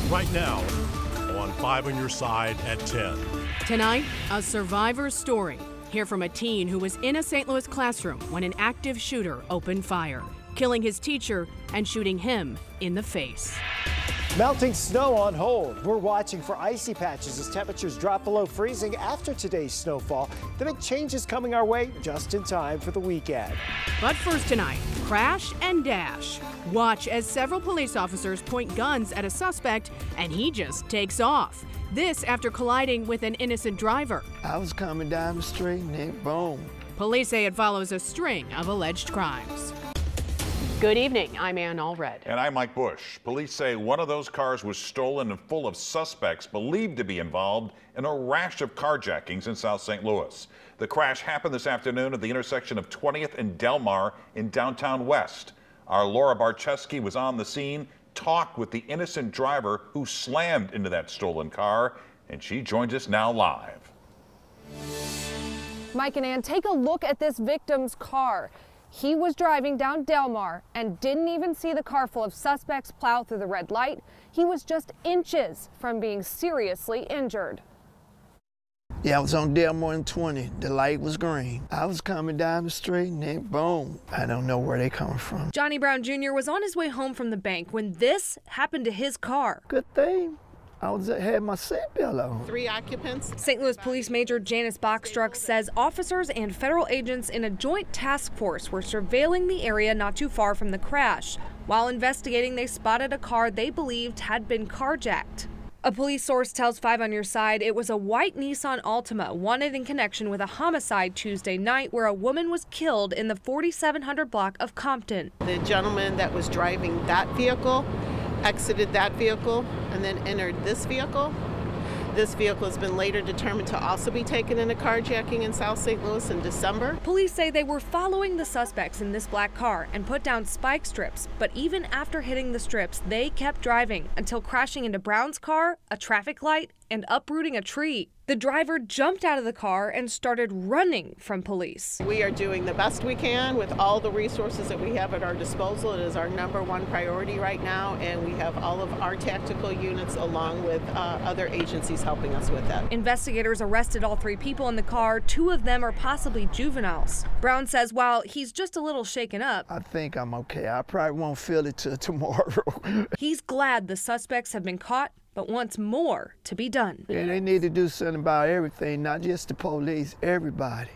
right now on 5 on Your Side at 10. Tonight, a survivor's story. Hear from a teen who was in a St. Louis classroom when an active shooter opened fire, killing his teacher and shooting him in the face. Melting snow on hold. We're watching for icy patches as temperatures drop below freezing after today's snowfall. The big changes coming our way just in time for the weekend. But first tonight, crash and dash. Watch as several police officers point guns at a suspect and he just takes off. This after colliding with an innocent driver. I was coming down the street and then boom. Police say it follows a string of alleged crimes. Good evening, I'm Ann Allred. And I'm Mike Bush. Police say one of those cars was stolen and full of suspects believed to be involved in a rash of carjackings in South St. Louis. The crash happened this afternoon at the intersection of 20th and Delmar in downtown West. Our Laura Barczewski was on the scene, talked with the innocent driver who slammed into that stolen car, and she joins us now live. Mike and Ann, take a look at this victim's car. He was driving down Delmar and didn't even see the car full of suspects plow through the red light. He was just inches from being seriously injured. Yeah, I was on Delmar and 20. The light was green. I was coming down the street and then boom. I don't know where they coming from. Johnny Brown Jr. was on his way home from the bank when this happened to his car. Good thing I had my seatbelt on. 3 occupants. St. Louis Police Major Janice Bachstruck says officers and federal agents in a joint task force were surveilling the area not too far from the crash. While investigating, they spotted a car they believed had been carjacked. A police source tells 5 on Your Side it was a white Nissan Altima wanted in connection with a homicide Tuesday night where a woman was killed in the 4700 block of Compton. The gentleman that was driving that vehicle exited that vehicle and then entered this vehicle. This vehicle has been later determined to also be taken in a carjacking in South St. Louis in December. Police say they were following the suspects in this black car and put down spike strips, but even after hitting the strips, they kept driving until crashing into Brown's car, a traffic light, and uprooting a tree. The driver jumped out of the car and started running from police. We are doing the best we can with all the resources that we have at our disposal. It is our #1 priority right now, and we have all of our tactical units along with other agencies helping us with that. Investigators arrested all 3 people in the car. 2 of them are possibly juveniles. Brown says while he's just a little shaken up, I think I'm okay. I probably won't feel it till tomorrow. He's glad the suspects have been caught, but wants more to be done. Yeah, they need to do something about everything, not just the police, everybody.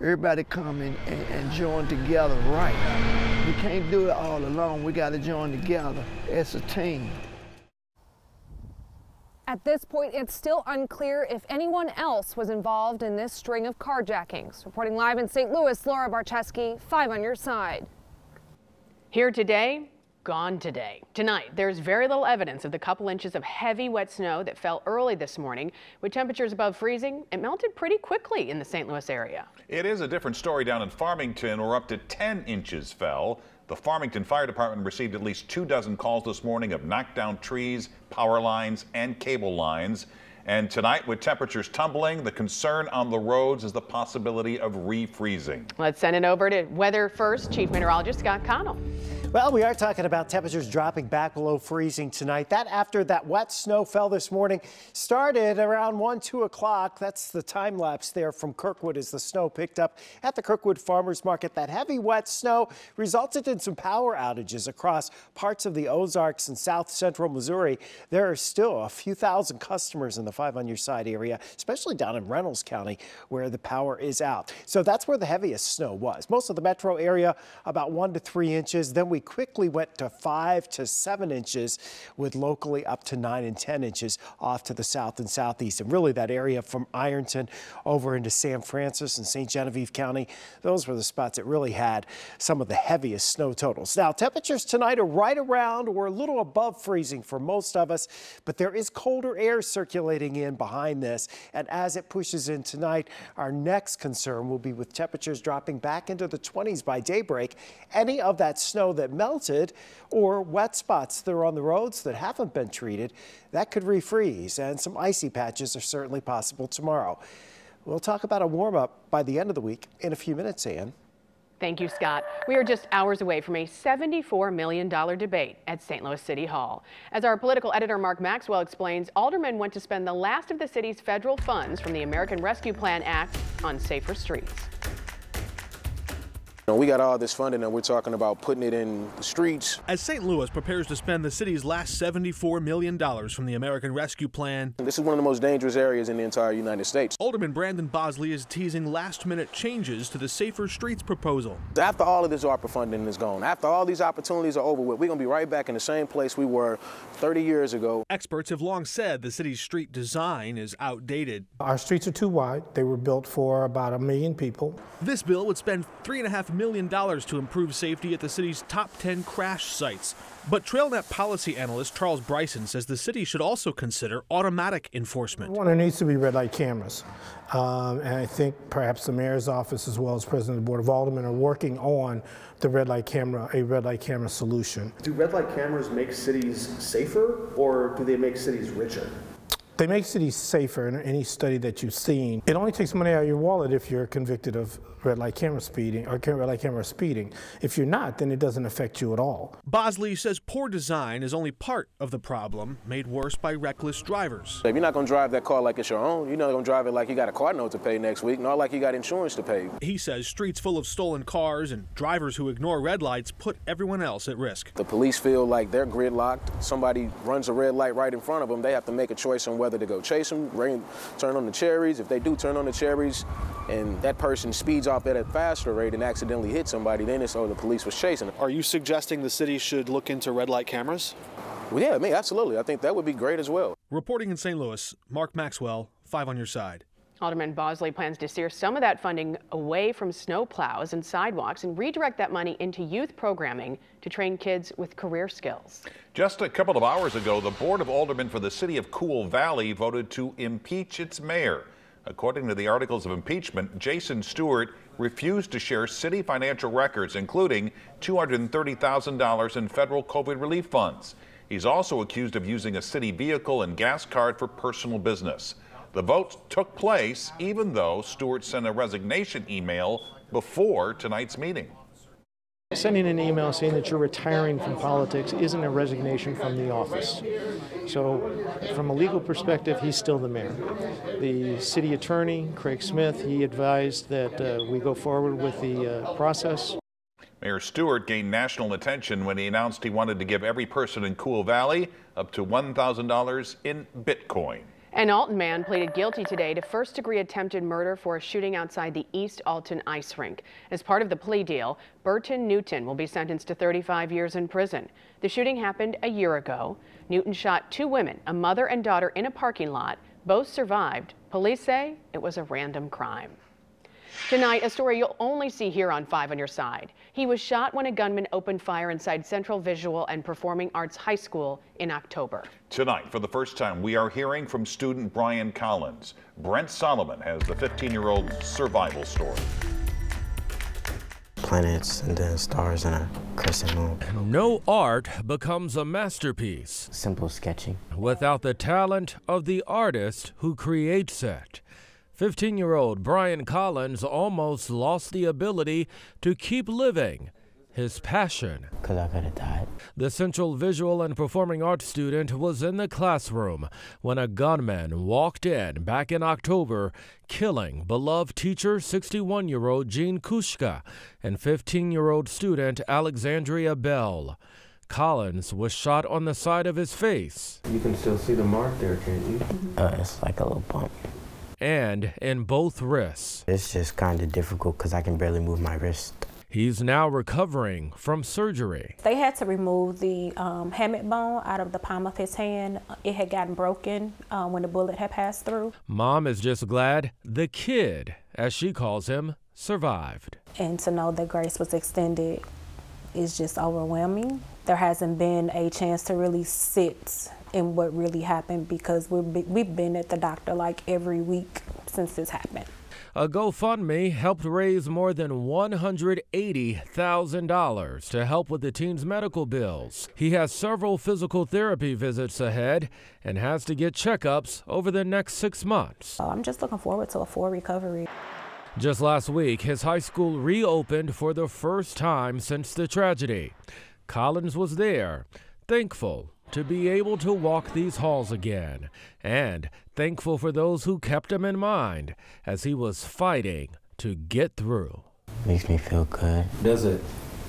Everybody come in and join together right. We can't do it all alone. We got to join together as a team. At this point, it's still unclear if anyone else was involved in this string of carjackings. Reporting live in St. Louis, Laura Barczewski, 5 on Your Side. Here today, gone today. Tonight, there's very little evidence of the couple inches of heavy wet snow that fell early this morning. With temperatures above freezing, it melted pretty quickly in the St. Louis area. It is a different story down in Farmington, where up to 10 inches fell. The Farmington Fire Department received at least 24 calls this morning of knocked down trees, power lines, and cable lines. And tonight, with temperatures tumbling, the concern on the roads is the possibility of refreezing. Let's send it over to weather first. Chief Meteorologist Scott Connell. Well, we are talking about temperatures dropping back below freezing tonight. That after that wet snow fell this morning started around 2 o'clock. That's the time lapse there from Kirkwood as the snow picked up at the Kirkwood Farmers Market. That heavy wet snow resulted in some power outages across parts of the Ozarks and south central Missouri. There are still a few thousand customers in the 5 on Your Side area, especially down in Reynolds County where the power is out. So that's where the heaviest snow was. Most of the metro area about 1 to 3 inches. Then we quickly went to 5 to 7 inches with locally up to 9 and 10 inches off to the south and southeast. And really that area from Ironton over into San Francisco and St. Genevieve County, those were the spots that really had some of the heaviest snow totals. Now temperatures tonight are right around or a little above freezing for most of us, but there is colder air circulating in behind this. And as it pushes in tonight, our next concern will be with temperatures dropping back into the 20s by daybreak. Any of that snow that melted or wet spots that are on the roads that haven't been treated, that could refreeze, and some icy patches are certainly possible tomorrow. We'll talk about a warm-up by the end of the week in a few minutes, Ann. Thank you, Scott. We are just hours away from a $74 million debate at St. Louis City Hall. As our political editor Mark Maxwell explains, aldermen want to spend the last of the city's federal funds from the American Rescue Plan Act on safer streets. We got all this funding and we're talking about putting it in the streets. As St. Louis prepares to spend the city's last $74 million from the American Rescue Plan, this is one of the most dangerous areas in the entire United States. Alderman Brandon Bosley is teasing last-minute changes to the Safer Streets proposal. After all of this ARPA funding is gone, after all these opportunities are over with, we're going to be right back in the same place we were 30 years ago. Experts have long said the city's street design is outdated. Our streets are too wide. They were built for about 1 million people. This bill would spend $3.5 million to improve safety at the city's top 10 crash sites. But TrailNet policy analyst Charles Bryson says the city should also consider automatic enforcement. Well, there needs to be red light cameras. And I think perhaps the mayor's office as well as president of the Board of Aldermen are working on the red light camera solution. Do red light cameras make cities safer or do they make cities richer? They make cities safer in any study that you've seen. It only takes money out of your wallet if you're convicted of red light camera speeding or red light camera speeding. If you're not, then it doesn't affect you at all. Bosley says poor design is only part of the problem, made worse by reckless drivers. If you're not going to drive that car like it's your own, you're not going to drive it like you got a car note to pay next week, not like you got insurance to pay. He says streets full of stolen cars and drivers who ignore red lights put everyone else at risk. The police feel like they're gridlocked. Somebody runs a red light right in front of them. They have to make a choice on whether to go chase them, turn on the cherries. If they do turn on the cherries and that person speeds off at a faster rate and accidentally hit somebody, then it's, oh, the police was chasing them. Are you suggesting the city should look into red light cameras? Well, yeah, absolutely. I think that would be great as well. Reporting in St. Louis, Mark Maxwell, 5 on your side. Alderman Bosley plans to steer some of that funding away from snow plows and sidewalks and redirect that money into youth programming to train kids with career skills. Just a couple of hours ago, the Board of Aldermen for the city of Cool Valley voted to impeach its mayor. According to the articles of impeachment, Jason Stewart refused to share city financial records, including $230,000 in federal COVID relief funds. He's also accused of using a city vehicle and gas card for personal business. The vote took place even though Stewart sent a resignation email before tonight's meeting. Sending an email saying that you're retiring from politics isn't a resignation from the office. So from a legal perspective, he's still the mayor. The city attorney, Craig Smith, he advised that we go forward with the process. Mayor Stewart gained national attention when he announced he wanted to give every person in Cool Valley up to $1,000 in Bitcoin. An Alton man pleaded guilty today to first-degree attempted murder for a shooting outside the East Alton ice rink. As part of the plea deal, Burton Newton will be sentenced to 35 years in prison. The shooting happened a year ago. Newton shot 2 women, a mother and daughter, in a parking lot. Both survived. Police say it was a random crime. Tonight, a story you'll only see here on 5 on your side. He was shot when a gunman opened fire inside Central Visual and Performing Arts High School in October. Tonight, for the first time, we are hearing from student Brian Collins. Brent Solomon has the 15-year-old survival story. Planets and then stars and a crescent moon. No art becomes a masterpiece. Simple sketching. Without the talent of the artist who creates it. 15-year-old Brian Collins almost lost the ability to keep living his passion. Because I could have died. The Central Visual and Performing Arts student was in the classroom when a gunman walked in back in October, killing beloved teacher 61-year-old Jean Kushka and 15-year-old student Alexandria Bell. Collins was shot on the side of his face. You can still see the mark there, can't you? It's like a little bump. And in both wrists. It's just kind of difficult because I can barely move my wrist. He's now recovering from surgery. They had to remove the hammock bone out of the palm of his hand. It had gotten broken when the bullet had passed through. Mom is just glad the kid, as she calls him, survived. And to know that grace was extended is just overwhelming. There hasn't been a chance to really sit in what really happened because we've been at the doctor like every week since this happened. A GoFundMe helped raise more than $180,000 to help with the teen's medical bills. He has several physical therapy visits ahead and has to get checkups over the next 6 months. I'm just looking forward to a full recovery. Just last week, his high school reopened for the first time since the tragedy. Collins was there, thankful to be able to walk these halls again, and thankful for those who kept him in mind as he was fighting to get through. Makes me feel good. Does it?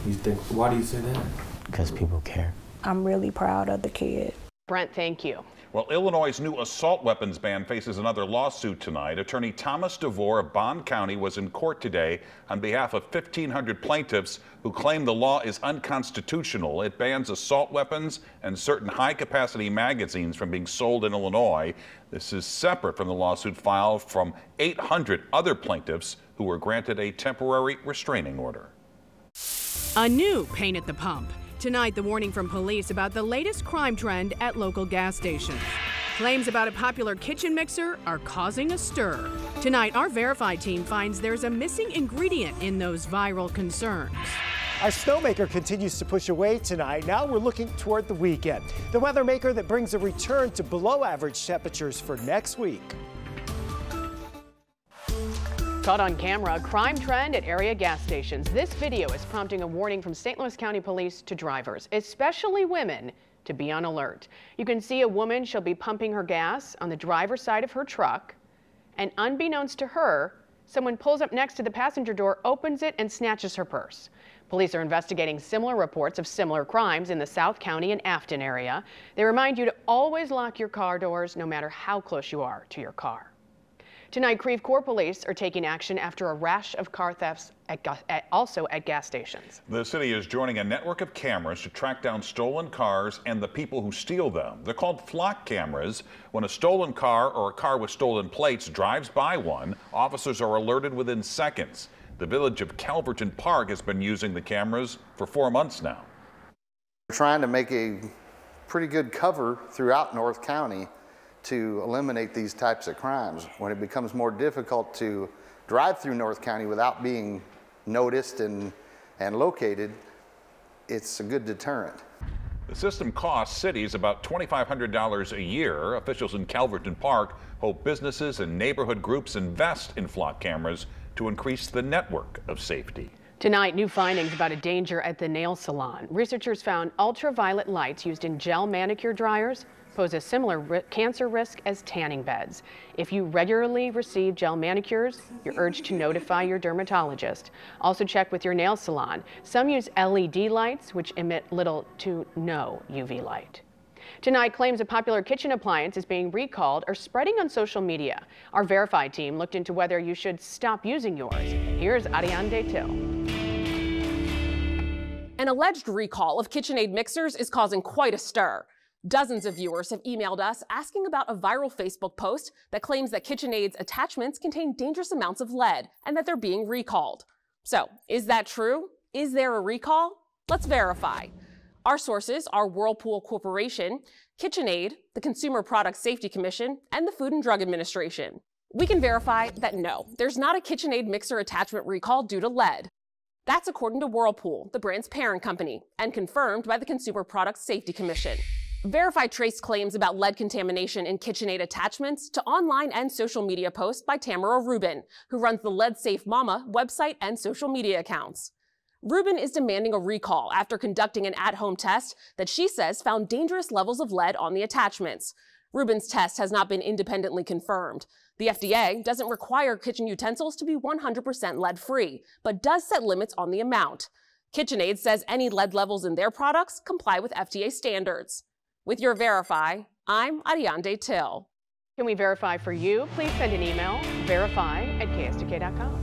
You think? Why do you say that? Because people care. I'm really proud of the kid. Brent, thank you. Well, Illinois' new assault weapons ban faces another lawsuit tonight. Attorney Thomas DeVore of Bond County was in court today on behalf of 1,500 plaintiffs who claim the law is unconstitutional. It bans assault weapons and certain high-capacity magazines from being sold in Illinois. This is separate from the lawsuit filed from 800 other plaintiffs who were granted a temporary restraining order. A new pain at the pump. Tonight, the warning from police about the latest crime trend at local gas stations. Claims about a popular kitchen mixer are causing a stir. Tonight, our Verify team finds there's a missing ingredient in those viral concerns. Our snowmaker continues to push away tonight. Now we're looking toward the weekend. The weather maker that brings a return to below average temperatures for next week. Caught on camera, crime trend at area gas stations. This video is prompting a warning from St. Louis County Police to drivers, especially women, to be on alert. You can see a woman, she'll be pumping her gas on the driver's side of her truck, and unbeknownst to her, someone pulls up next to the passenger door, opens it, and snatches her purse. Police are investigating similar reports of similar crimes in the South County and Afton area. They remind you to always lock your car doors no matter how close you are to your car. Tonight, Creve Coeur police are taking action after a rash of car thefts also at gas stations. The city is joining a network of cameras to track down stolen cars and the people who steal them. They're called flock cameras. When a stolen car or a car with stolen plates drives by one, officers are alerted within seconds. The village of Calverton Park has been using the cameras for 4 months now. We're trying to make a pretty good cover throughout North County to eliminate these types of crimes. When it becomes more difficult to drive through North County without being noticed and located, it's a good deterrent. The system costs cities about $2,500 a year. Officials in Calverton Park hope businesses and neighborhood groups invest in flock cameras to increase the network of safety. Tonight, new findings about a danger at the nail salon. Researchers found ultraviolet lights used in gel manicure dryers pose a similar cancer risk as tanning beds. If you regularly receive gel manicures, you're urged to notify your dermatologist. Also check with your nail salon. Some use LED lights, which emit little to no UV light. Tonight, claims a popular kitchen appliance is being recalled are spreading on social media. Our Verify team looked into whether you should stop using yours. Here's Ariane Till. An alleged recall of KitchenAid mixers is causing quite a stir. Dozens of viewers have emailed us asking about a viral Facebook post that claims that KitchenAid's attachments contain dangerous amounts of lead and that they're being recalled. So, is that true? Is there a recall? Let's verify. Our sources are Whirlpool Corporation, KitchenAid, the Consumer Product Safety Commission, and the Food and Drug Administration. We can verify that no, there's not a KitchenAid mixer attachment recall due to lead. That's according to Whirlpool, the brand's parent company, and confirmed by the Consumer Product Safety Commission. Verify traced claims about lead contamination in KitchenAid attachments to online and social media posts by Tamara Rubin, who runs the Lead Safe Mama website and social media accounts. Rubin is demanding a recall after conducting an at-home test that she says found dangerous levels of lead on the attachments. Rubin's test has not been independently confirmed. The FDA doesn't require kitchen utensils to be 100% lead-free, but does set limits on the amount. KitchenAid says any lead levels in their products comply with FDA standards. With your Verify, I'm Ariane Till. Can we verify for you? Please send an email, verify@ksdk.com.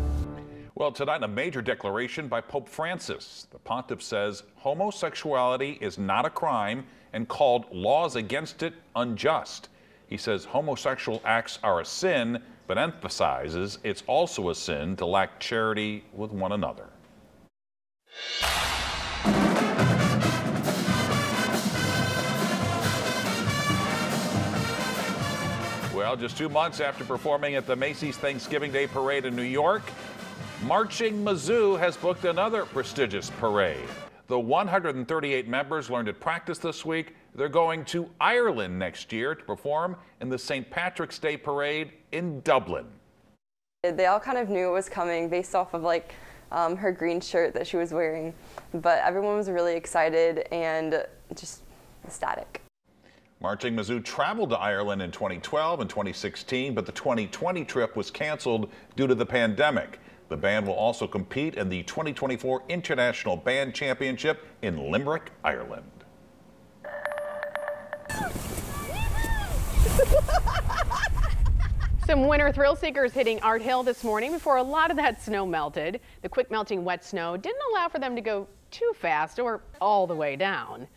Well, tonight, a major declaration by Pope Francis. The pontiff says homosexuality is not a crime and called laws against it unjust. He says homosexual acts are a sin, but emphasizes it's also a sin to lack charity with one another. Well, just 2 months after performing at the Macy's Thanksgiving Day Parade in New York, Marching Mizzou has booked another prestigious parade. The 138 members learned at practice this week. They're going to Ireland next year to perform in the St. Patrick's Day Parade in Dublin. They all kind of knew it was coming based off of like her green shirt that she was wearing, but everyone was really excited and just ecstatic. Marching Mizzou traveled to Ireland in 2012 and 2016, but the 2020 trip was canceled due to the pandemic. The band will also compete in the 2024 International Band Championship in Limerick, Ireland. Some winter thrill seekers hitting Art Hill this morning before a lot of that snow melted. The quick melting wet snow didn't allow for them to go too fast or all the way down.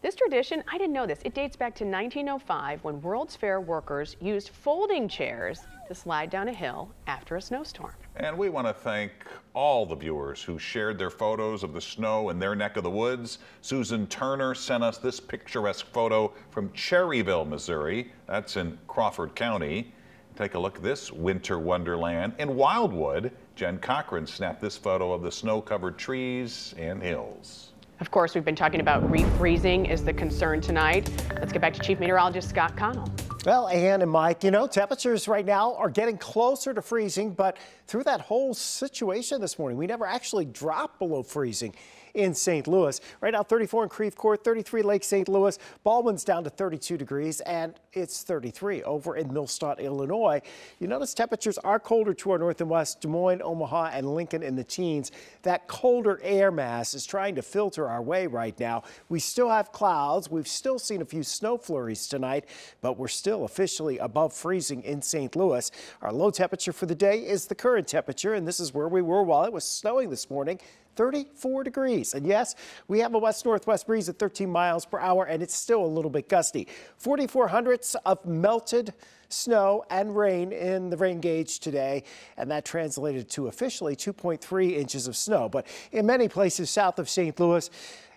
This tradition, I didn't know this, it dates back to 1905 when World's Fair workers used folding chairs to slide down a hill after a snowstorm. And we want to thank all the viewers who shared their photos of the snow in their neck of the woods. Susan Turner sent us this picturesque photo from Cherryville, Missouri. That's in Crawford County. Take a look at this winter wonderland. In Wildwood, Jen Cochran snapped this photo of the snow-covered trees and hills. Of course, we've been talking about refreezing is the concern tonight. Let's get back to Chief Meteorologist Scott Connell. Well, Ann and Mike, you know, temperatures right now are getting closer to freezing, but through that whole situation this morning, we never actually dropped below freezing in St. Louis. Right now, 34 in Creve Coeur, 33 Lake St. Louis. Baldwin's down to 32 degrees, and it's 33 over in Millstadt, Illinois. You notice temperatures are colder to our north and west. Des Moines, Omaha, and Lincoln in the teens. That colder air mass is trying to filter our way right now. We still have clouds. We've still seen a few snow flurries tonight, but we're still officially above freezing in St. Louis. Our low temperature for the day is the current temperature, and this is where we were while it was snowing this morning. 34 degrees. And yes, we have a west-northwest breeze at 13 miles per hour, and it's still a little bit gusty. 44 hundredths of melted snow and rain in the rain gauge today, and that translated to officially 2.3 inches of snow. But in many places south of St. Louis,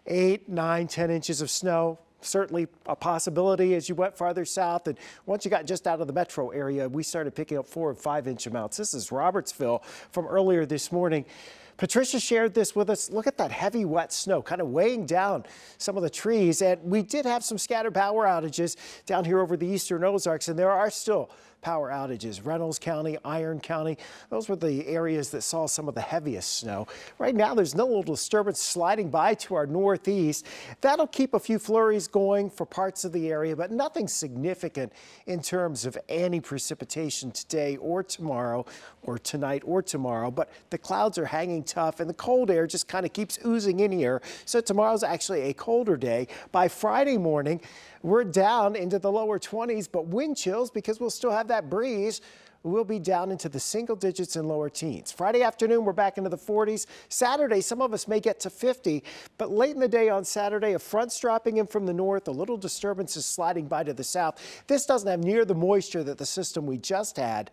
8, 9, 10 inches of snow. Certainly a possibility as you went farther south, and once you got just out of the metro area, we started picking up 4 and 5 inch amounts. This is Robertsville from earlier this morning. Patricia shared this with us. Look at that heavy, wet snow kind of weighing down some of the trees. And we did have some scattered power outages down here over the eastern Ozarks, and there are still power outages. Reynolds County, Iron County, those were the areas that saw some of the heaviest snow. Right now, there's no little disturbance sliding by to our northeast. That'll keep a few flurries going for parts of the area, but nothing significant in terms of any precipitation today or tomorrow, or tonight or tomorrow. But the clouds are hanging tough, and the cold air just kind of keeps oozing in here. So tomorrow's actually a colder day. By Friday morning, we're down into the lower 20s, but wind chills, because we'll still have that breeze, we'll be down into the single digits and lower teens. Friday afternoon, we're back into the 40s. Saturday, some of us may get to 50, but late in the day on Saturday, a front's dropping in from the north, a little disturbance is sliding by to the south. This doesn't have near the moisture that the system we just had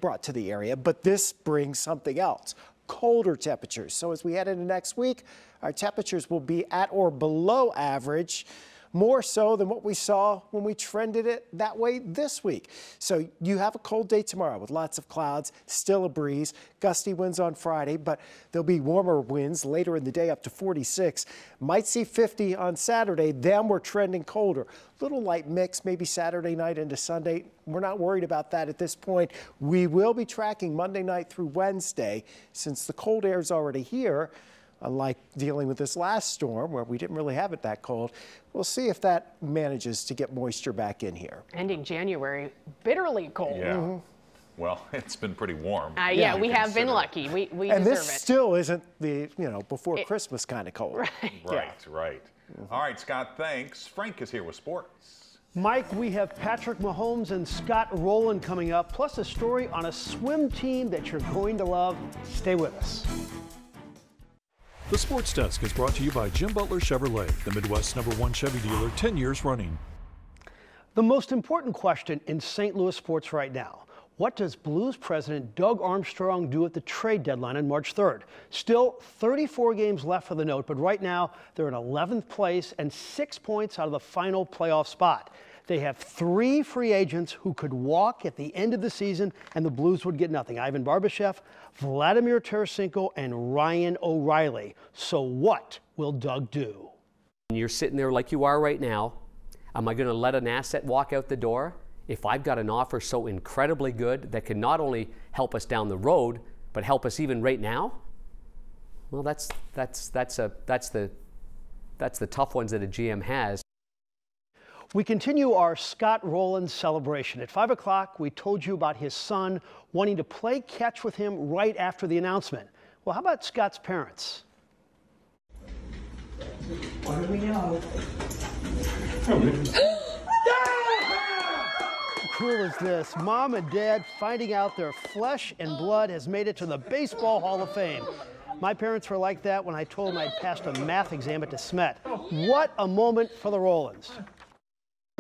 brought to the area, but this brings something else. Colder temperatures. So as we head into next week, our temperatures will be at or below average, more so than what we saw when we trended it that way this week. So you have a cold day tomorrow with lots of clouds, still a breeze, gusty winds on Friday, but there'll be warmer winds later in the day up to 46. Might see 50 on Saturday, then we're trending colder. Little light mix maybe Saturday night into Sunday. We're not worried about that at this point. We will be tracking Monday night through Wednesday since the cold air is already here. Unlike dealing with this last storm where we didn't really have it that cold. We'll see if that manages to get moisture back in here. Ending January, bitterly cold. Yeah. Well, it's been pretty warm. Yeah, we have been lucky. We and deserve this it. still isn't the, before Christmas kind of cold. Right. All right, Scott, thanks. Frank is here with sports. Mike, we have Patrick Mahomes and Scott Rowland coming up, plus a story on a swim team that you're going to love. Stay with us. The Sports Desk is brought to you by Jim Butler Chevrolet, the Midwest's #1 Chevy dealer, 10 years running. The most important question in St. Louis sports right now: what does Blues president Doug Armstrong do at the trade deadline on March 3rd? Still 34 games left for the Note, but right now they're in 11th place and 6 points out of the final playoff spot. They have 3 free agents who could walk at the end of the season, and the Blues would get nothing. Ivan Barbashev, Vladimir Tarasenko, and Ryan O'Reilly. So what will Doug do? You're sitting there like you are right now. Am I going to let an asset walk out the door? if I've got an offer so incredibly good that can not only help us down the road, but help us even right now, well, that's the tough ones that a GM has. We continue our Scott Rowland celebration. At 5 o'clock, we told you about his son wanting to play catch with him right after the announcement. Well, how about Scott's parents? What do we know? How cool is this? Mom and Dad finding out their flesh and blood has made it to the Baseball Hall of Fame. My parents were like that when I told them I'd passed a math exam at DeSmet. What a moment for the Rowlands.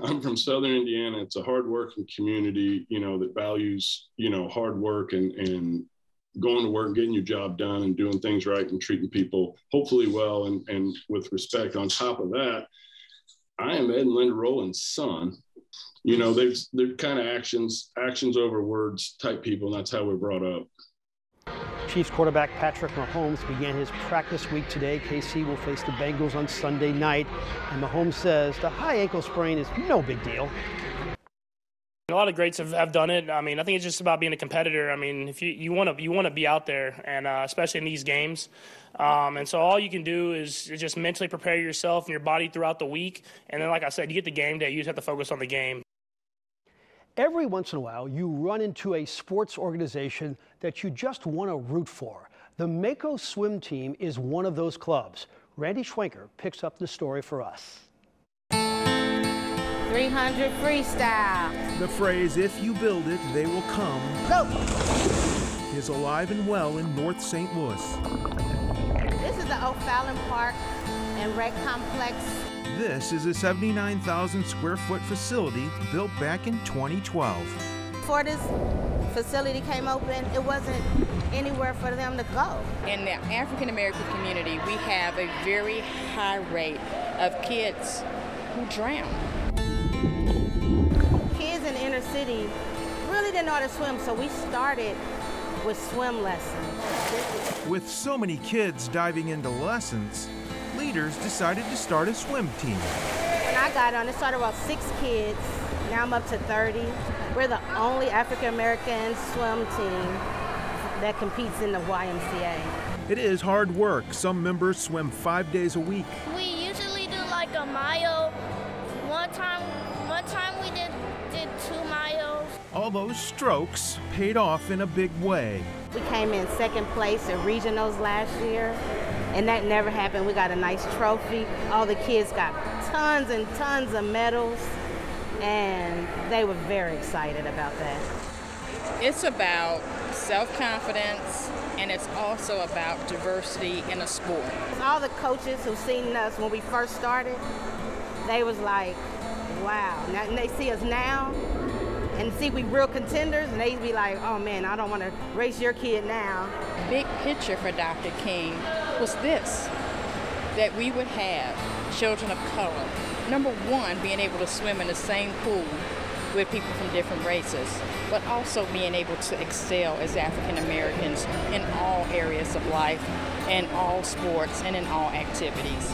I'm from Southern Indiana. It's a hard-working community, that values, hard work and going to work, getting your job done and doing things right and treating people hopefully well and with respect. On top of that, I am Ed and Linda Rowland's son. They're kind of actions over words type people, and that's how we're brought up. Chiefs quarterback Patrick Mahomes began his practice week today. KC will face the Bengals on Sunday night, and Mahomes says the high ankle sprain is no big deal. A lot of greats have done it. I think it's just about being a competitor. If you want to be out there, and especially in these games. And so all you can do is just mentally prepare yourself and your body throughout the week. And then, like I said, you get the game day, you just have to focus on the game. Every once in a while, you run into a sports organization that you just want to root for. The Mako swim team is one of those clubs. Randy Schwenker picks up the story for us. 300 freestyle. The phrase, if you build it, they will come, Go! is alive and well in North St. Louis. This is the O'Fallon Park and Rec Complex. This is a 79,000 square foot facility built back in 2012. Before this facility came open, it wasn't anywhere for them to go. In the African American community, we have a very high rate of kids who drown. Kids in the inner city really didn't know how to swim, so we started with swim lessons. With so many kids diving into lessons, leaders decided to start a swim team. When I got on, it started about 6 kids. Now I'm up to 30. We're the only African American swim team that competes in the YMCA. It is hard work. Some members swim 5 days a week. We usually do like a mile. One time we did 2 miles. All those strokes paid off in a big way. We came in 2nd place at regionals last year, and that never happened. We got a nice trophy. All the kids got tons and tons of medals, and they were very excited about that. It's about self-confidence, and it's also about diversity in a sport. All the coaches who've seen us when we first started, they was like, wow. Now, and they see us now and see we real contenders, and they be like, oh man, I don't want to race your kid now. Big picture for Dr. King was this, that we would have children of color, number one, being able to swim in the same pool with people from different races, but also being able to excel as African Americans in all areas of life, in all sports, and in all activities.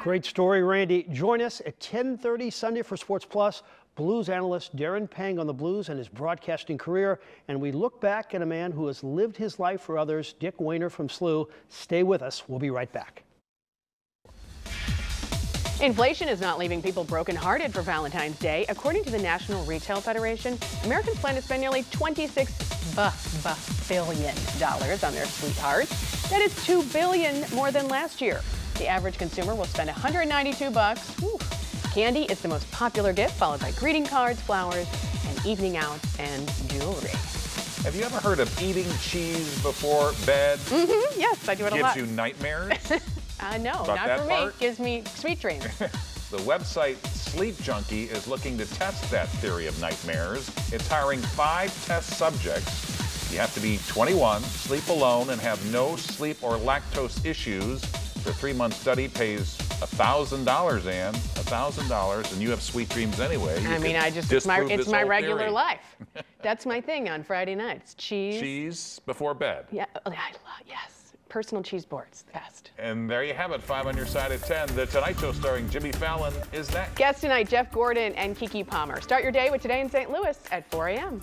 Great story, Randy. Join us at 10:30 Sunday for Sports Plus. Blues analyst Darren Pang on the Blues and his broadcasting career. And we look back at a man who has lived his life for others, Dick Wehner from SLU. Stay with us. We'll be right back. Inflation is not leaving people brokenhearted for Valentine's Day. According to the National Retail Federation, Americans plan to spend nearly $26 billion on their sweethearts. That is $2 billion more than last year. The average consumer will spend $192. Whew. Candy is the most popular gift, followed by greeting cards, flowers, and evening out and jewelry. Have you ever heard of eating cheese before bed? Mm-hmm. Yes, I do it a lot. Gives you nightmares? No, About not for me. part? Gives me sweet dreams. The website Sleep Junkie is looking to test that theory of nightmares. It's hiring 5 test subjects. You have to be 21, sleep alone, and have no sleep or lactose issues. The 3-month study pays $1,000, Ann, $1,000, and you have sweet dreams anyway. It's my regular life. That's my thing on Friday nights. Cheese. Cheese before bed. Yeah, yes. personal cheese boards, the best. And there you have it, 5 on your side at 10. The Tonight Show starring Jimmy Fallon is next. Guests tonight, Jeff Gordon and Keke Palmer. Start your day with Today in St. Louis at 4 a.m.